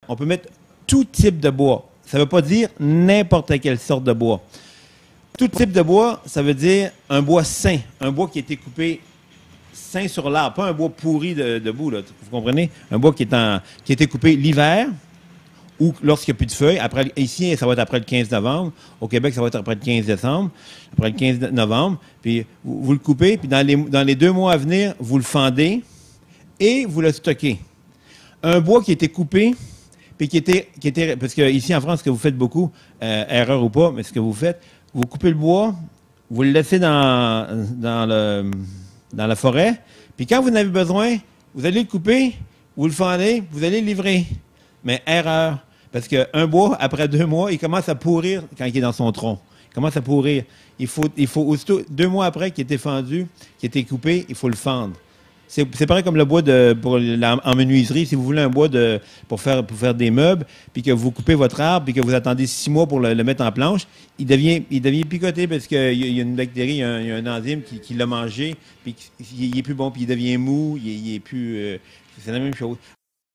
on peut mettre tout type de bois. Ça ne veut pas dire n'importe quelle sorte de bois. Tout type de bois, ça veut dire un bois sain, un bois qui a été coupé sain sur l'arbre, pas un bois pourri debout, là, vous comprenez? Un bois qui a été coupé l'hiver ou lorsqu'il n'y a plus de feuilles. Ici, ça va être après le 15 novembre. Au Québec, ça va être après le 15 décembre, après le 15 novembre. Puis vous le coupez, puis dans les 2 mois à venir, vous le fendez et vous le stockez. Un bois qui a été coupé, puis qui était parce que ici en France, ce que vous faites beaucoup, erreur ou pas, mais ce que vous faites, vous coupez le bois, vous le laissez dans la forêt, puis quand vous en avez besoin, vous allez le couper, vous le fendez, vous allez le livrer. Mais erreur, parce qu'un bois, après 2 mois, il commence à pourrir quand il est dans son tronc. Il commence à pourrir. Il faut aussitôt, 2 mois après qu'il ait été fendu, qu'il ait été coupé, il faut le fendre. C'est pareil comme le bois en menuiserie. Si vous voulez un bois pour faire des meubles, puis que vous coupez votre arbre, puis que vous attendez 6 mois pour le mettre en planche, il devient picoté parce qu'il y a une bactérie, il y a un enzyme qui l'a mangé, puis il est plus bon, puis il devient mou, il est plus... c'est la même chose.